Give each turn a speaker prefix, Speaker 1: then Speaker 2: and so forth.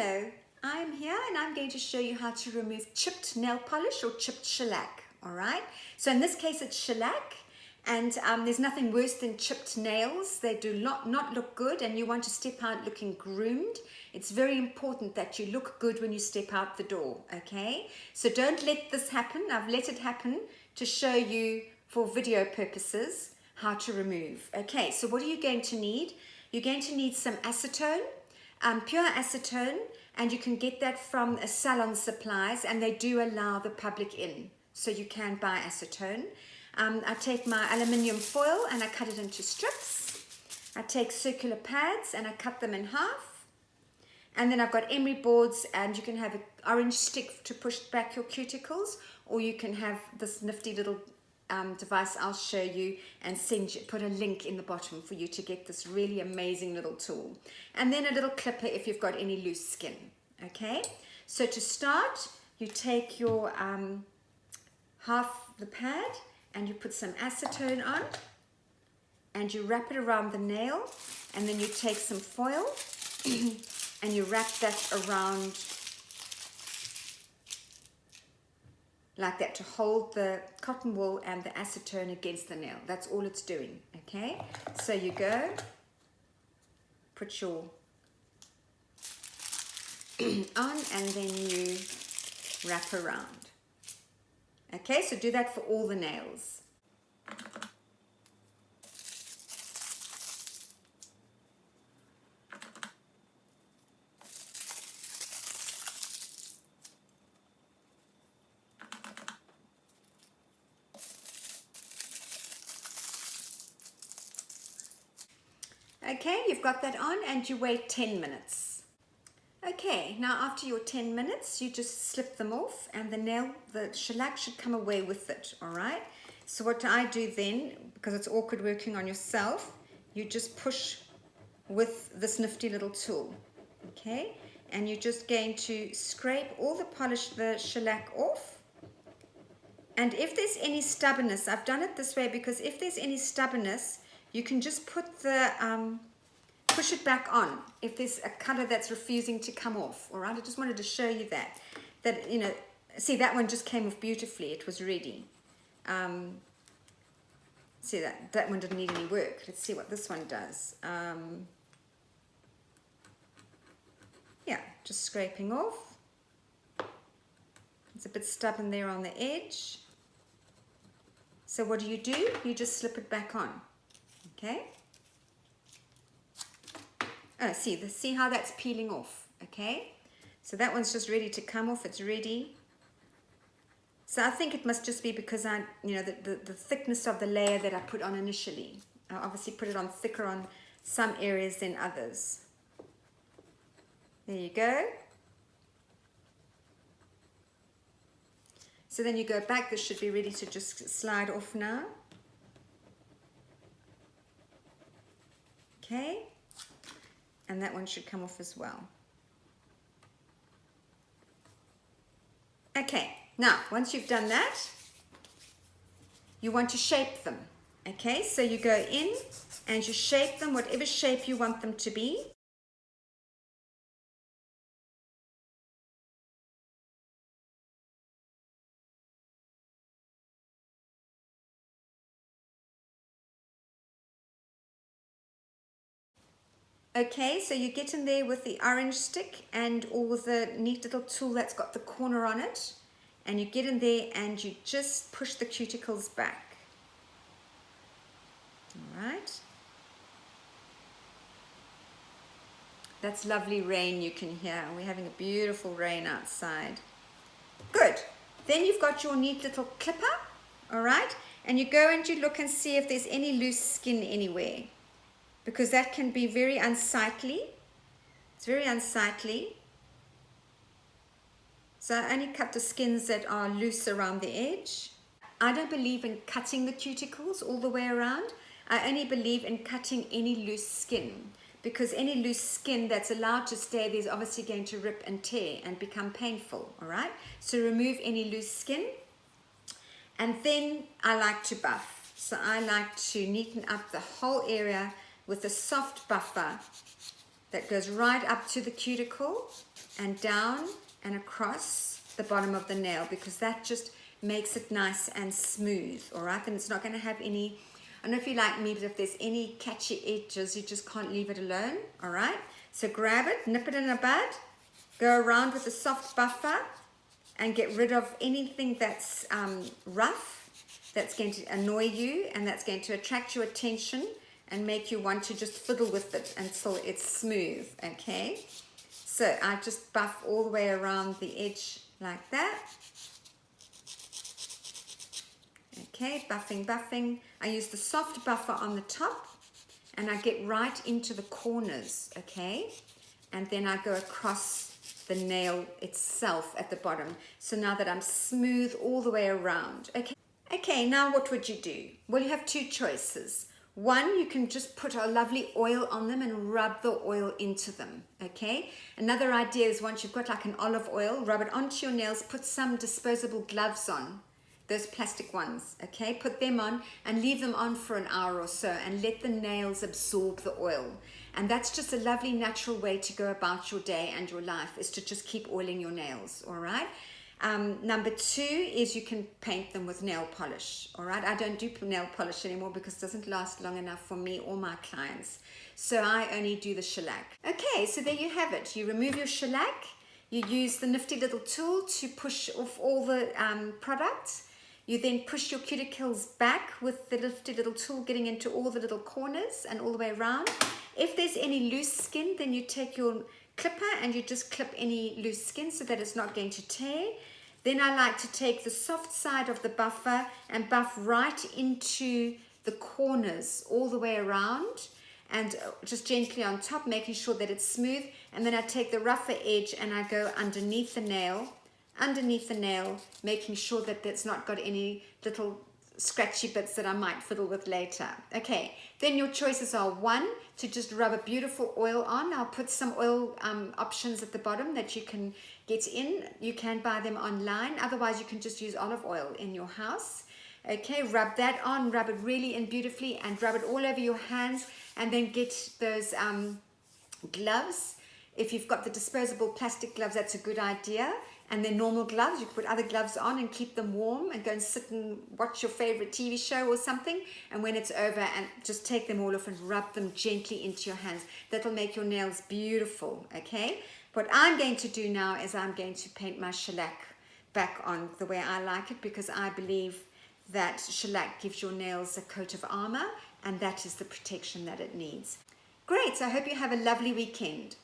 Speaker 1: Hello, I'm here and I'm going to show you how to remove chipped nail polish or chipped shellac. Alright, so in this case it's shellac, and there's nothing worse than chipped nails. They do not look good, and you want to step out looking groomed. It's very important that you look good when you step out the door, okay? So don't let this happen. I've let it happen to show you for video purposes how to remove. Okay, so what are you going to need? You're going to need some acetone, pure acetone, and you can get that from Salon Supplies, and they do allow the public in, so you can buy acetone. I take my aluminium foil and I cut it into strips. I take circular pads and I cut them in half, and then I've got emery boards, and you can have an orange stick to push back your cuticles, or you can have this nifty little device I'll show you and put a link in the bottom for you to get this really amazing little tool, and then a little clipper if you've got any loose skin. Okay, so to start, you take your half the pad and you put some acetone on and you wrap it around the nail, and then you take some foil and you wrap that around like that to hold the cotton wool and the acetone against the nail. That's all it's doing. Okay, so you go, put your on, and then you wrap around. Okay, so do that for all the nails. Okay, you've got that on, and you wait 10 minutes. Okay, now after your 10 minutes, you just slip them off, and the shellac should come away with it, all right? So what I do then, because it's awkward working on yourself, you just push with this nifty little tool, okay? And you're just going to scrape all the shellac off. And if there's any stubbornness, I've done it this way because if there's any stubbornness, you can just put push it back on if there's a color that's refusing to come off. All right, I just wanted to show you that, you know, see, that one just came off beautifully. It was ready. See, that one didn't need any work. Let's see what this one does. Yeah, just scraping off. It's a bit stubborn there on the edge. So what do? You just slip it back on. Okay. Oh, see how that's peeling off. Okay. So that one's just ready to come off. It's ready. So I think it must just be because the thickness of the layer that I put on initially. I obviously put it on thicker on some areas than others. There you go. So then you go back. This should be ready to just slide off now. Okay. And that one should come off as well. Okay, now once you've done that, you want to shape them. Okay, so you go in and you shape them whatever shape you want them to be. Okay, so you get in there with the orange stick and all the neat little tool that's got the corner on it, and you get in there and you just push the cuticles back. All right. That's lovely rain you can hear. We're having a beautiful rain outside. Good. Then you've got your neat little clipper, all right, and you go and you look and see if there's any loose skin anywhere, because that can be very unsightly. It's very unsightly. So I only cut the skins that are loose around the edge. I don't believe in cutting the cuticles all the way around. I only believe in cutting any loose skin, because any loose skin that's allowed to stay there is obviously going to rip and tear and become painful, all right? So remove any loose skin. And then I like to buff. So I like to neaten up the whole area with a soft buffer that goes right up to the cuticle and down and across the bottom of the nail, because that just makes it nice and smooth. All right, and it's not going to have any, I don't know if you like me, but if there's any catchy edges, you just can't leave it alone. All right, so grab it, nip it in the bud, go around with a soft buffer and get rid of anything that's rough, that's going to annoy you and that's going to attract your attention and make you want to just fiddle with it until it's smooth. Okay, so I just buff all the way around the edge like that. Okay, buffing. I use the soft buffer on the top and I get right into the corners, okay? And then I go across the nail itself at the bottom. So now that I'm smooth all the way around, okay? Okay, now what would you do? Well, you have two choices. One, you can just put a lovely oil on them and rub the oil into them, okay? Another idea is once you've got like an olive oil, rub it onto your nails, put some disposable gloves on, those plastic ones, okay? Put them on and leave them on for an hour or so and let the nails absorb the oil. And that's just a lovely natural way to go about your day and your life, is to just keep oiling your nails, all right? Number two is you can paint them with nail polish, all right? I don't do nail polish anymore because it doesn't last long enough for me or my clients. So I only do the shellac. Okay, so there you have it. You remove your shellac, you use the nifty little tool to push off all the product. You then push your cuticles back with the nifty little tool, getting into all the little corners and all the way around. If there's any loose skin, then you take your clipper and you just clip any loose skin so that it's not going to tear. Then I like to take the soft side of the buffer and buff right into the corners all the way around, and just gently on top, making sure that it's smooth. And then I take the rougher edge and I go underneath the nail, making sure that it's not got any little scratchy bits that I might fiddle with later. Okay, then your choices are: one, to just rub a beautiful oil on. I'll put some oil options at the bottom that you can get in. You can buy them online. Otherwise, you can just use olive oil in your house. Okay, rub that on, rub it really in beautifully, and rub it all over your hands. And then get those gloves. If you've got the disposable plastic gloves, that's a good idea. And then normal gloves, you can put other gloves on and keep them warm and go and sit and watch your favorite TV show or something. And when it's over, and just take them all off and rub them gently into your hands. That'll make your nails beautiful, okay? What I'm going to do now is I'm going to paint my shellac back on the way I like it, because I believe that shellac gives your nails a coat of armor, and that is the protection that it needs. Great, so I hope you have a lovely weekend.